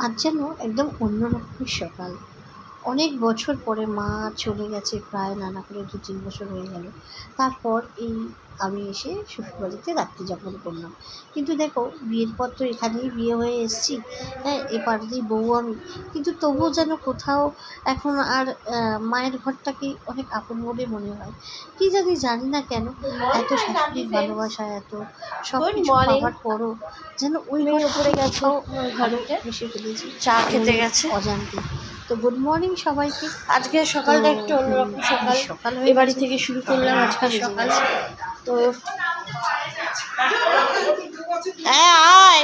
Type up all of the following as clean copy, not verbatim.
আজ যেন একদম অন্যরকমের সকাল। অনেক বছর পরে মা চলে গেছে, প্রায় নানা করে ২-৩ বছর হয়ে গেল। তারপর এই আমি এসে শ্বশুরবাড়িতে রাত্রি যাপন করলাম। কিন্তু দেখো, বিয়ের পর তো এখানেই বিয়ে হয়ে এসেছি, হ্যাঁ, এ পাড়ারই বউ আমি। কিন্তু তবুও যেন কোথাও এখন আর মায়ের ঘরটাকে অনেক আপন বলে মনে হয়। কী জানি না কেন, এত শাশুড়ির ভালোবাসা, এত সব কিছু পাওয়ার পরও যেন ওই ঘরে পড়ে গেছে, ঘরে বসে ফেলেছি, চা খেতে গেছে অজান্তে। তো গুড মর্নিং সবাইকে। আজকে সকালটা একটু অন্যরকম সকাল এই বাড়ি থেকে শুরু করলাম আজকে সকাল। তো হ্যাঁ আয়,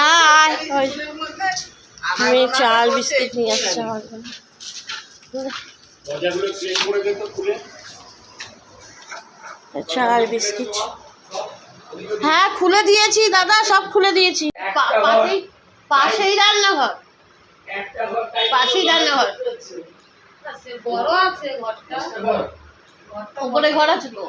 আয় মেয়ে চা আর বিস্কিট নিয়ে আসছে আমার জন্য। চা আর বিস্কিট হ্যাঁ খুলে দিয়েছি দাদা, সব খুলে দিয়েছি। পাশেই রান্নাঘর, পাশেই রান্নাঘর, বড় আছে ঘরটা, উপরে ঘর আছে তো।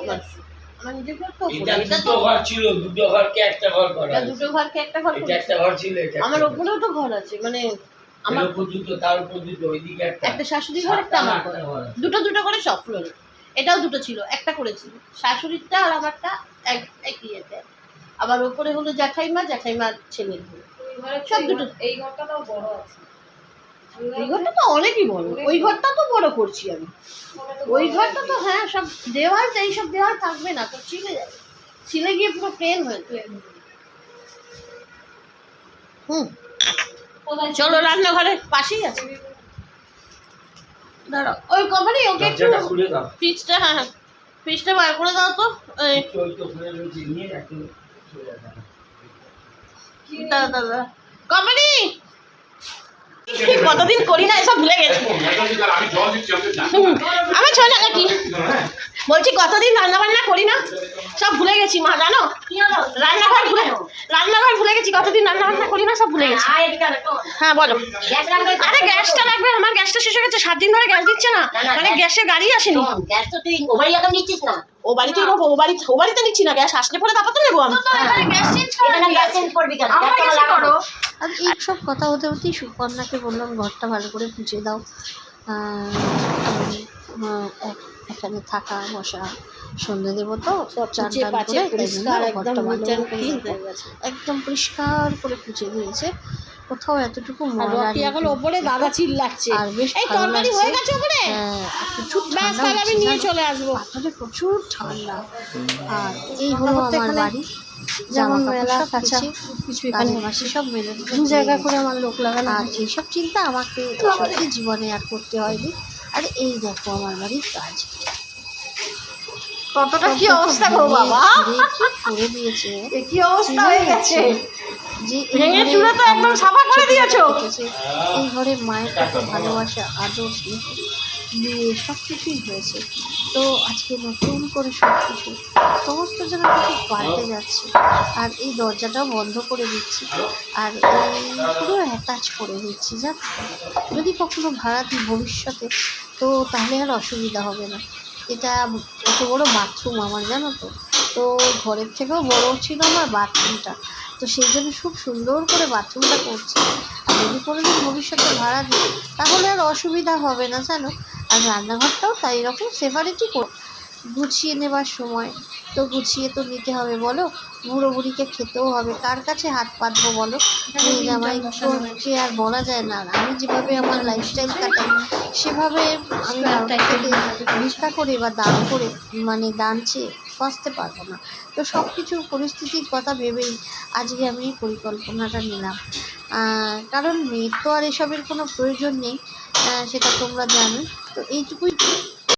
আমার নিজের ঘর তো এটা দুটো ঘর ছিল, দুটো ঘরকে একটা ঘর করা, দুটো ঘরকে একটা ঘর, এটা একটা ঘর ছিল, আমার উপরেও তো ঘর আছে, মানে আমার উপর দুটো, তার উপর দুটো, ওইদিকে একটা শাশুড়ি ঘর, একটা আমার ঘর, দুটো দুটো করে সব ফ্লোরে। এটাও দুটো ছিল, একটা করেছিল শাশুড়িরটা আর আমারটা একই এতে। আবার উপরে হলো জ্যাঠাইমার ছেলের ঘর, সব দুটো। এই ঘরটা তো বড় আছে, ওই ঘরটা তো অনেকই বড়, ওই ঘরটা তো বড় করছি আমি। ওই ঘরটা তো হ্যাঁ, সব দেওয়াল, এইসব দেওয়াল থাকবে না তো, ছিলে যাবে, ছিলে গিয়ে পুরো প্লেন হয়ে যাবে। চলো রান্নাঘরের পাশেই আছে, দাঁড়াও ওই কোম্পানি ওকে একটু ফ্রিজটা, হ্যাঁ ফ্রিজটা বার করে দাও তো। দাদা কোম্পানি কতদিন করি না, এসব ভুলে গেছি আমার ছয় না নাকি, বলছি কতদিন রান্না বান্না করি না, সব ভুলে গেছি মা, জানো রান্নাঘর ভুলে গেছি, কতদিন রান্না বান্না করি না, সব ভুলে গেছি। হ্যাঁ বলো। আরে গ্যাসটা লাগবে, আমার গ্যাসটা শেষ হয়ে গেছে, 7 দিন ধরে গ্যাস দিচ্ছে না, মানে গ্যাসের গাড়ি আসেনি। গ্যাস তো তুই ও বাড়ি এখন নিচ্ছিস না, ও বাড়িতেই নেবো, ও বাড়িতে নিচ্ছি না, গ্যাস আসলে পরে তারপর তো নেবো আমি। গ্যাস চেঞ্জ করবি কেন? করো। আর এইসব কথা হতে হতেই সুকন্যাকে বললাম ঘরটা ভালো করে মুছে দাও, এখানে থাকা বসা, সন্ধ্যে দেবো তো, একদম পরিষ্কার করে পুছে দিয়েছে। কোথাও এতটুকু ময়লা নেই। এখন ওপরে দাদা চিল্লাচ্ছে, আর বেশ এই তরকারি হয়ে গেছে ওপরে, হ্যাঁ প্রচুর ব্যাস তাহলে আমি নিয়ে চলে আসবো। পাথরে প্রচুর ঠান্ডা। আর এই হলো আমার বাড়ি, যেমন মেলা কাঁচা কিছু এখানে মাসি সব মেলে দু জায়গা করে আমার লোক লাগানো। আর এইসব চিন্তা আমাকে সত্যি জীবনে আর করতে হয়নি। আর এই দেখো আমার বাড়ির কাজ, কতটা কি অবস্থা গো বাবা, করে দিয়েছে, কি অবস্থা হয়ে গেছে, যে ভেঙে চুরে তো একদম সাফা করে দিয়েছো। এই ঘরে মায়ের কত ভালোবাসা, আদর, স্নেহ, বিয়ে সব কিছুই হয়েছে। তো আজকে নতুন করে সব কিছু সমস্ত যেন কিছু পাল্টে যাচ্ছে। আর এই দরজাটাও বন্ধ করে দিচ্ছি, আর এই পুরো অ্যাটাচ করে দিচ্ছি। জানো, যদি কখনো ভাড়া দিই ভবিষ্যতে, তো তাহলে আর অসুবিধা হবে না। এটা এত বড় বাথরুম আমার, জানো তো, তো ঘরের থেকেও বড় ছিল আমার বাথরুমটা, তো সেই জন্য খুব সুন্দর করে বাথরুমটা করছি। আর যদি কোনোদিন ভবিষ্যতে ভাড়া দিই তাহলে আর অসুবিধা হবে না, জানো। আর রান্নাঘরটাও তাই রকম সেপারেটই গুছিয়ে নেবার সময় তো গুছিয়ে তো নিতে হবে, বলো, বুড়ো বুড়িকে খেতেও হবে, কার কাছে হাত পাতবো বলো। মেয়ে জামাইকে আর বলা যায় না। আমি যেভাবে আমার লাইফস্টাইল কাটাই সেভাবে আমি ভিক্ষা করে বা দান করে, মানে দান চেয়ে বাঁচতে পারবো না। তো সব কিছু পরিস্থিতির কথা ভেবেই আজকে আমি এই পরিকল্পনাটা নিলাম। কারণ মেয়ের তো আর এসবের কোনো প্রয়োজন নেই, সেটা তোমরা জানো। তো এইটুকুই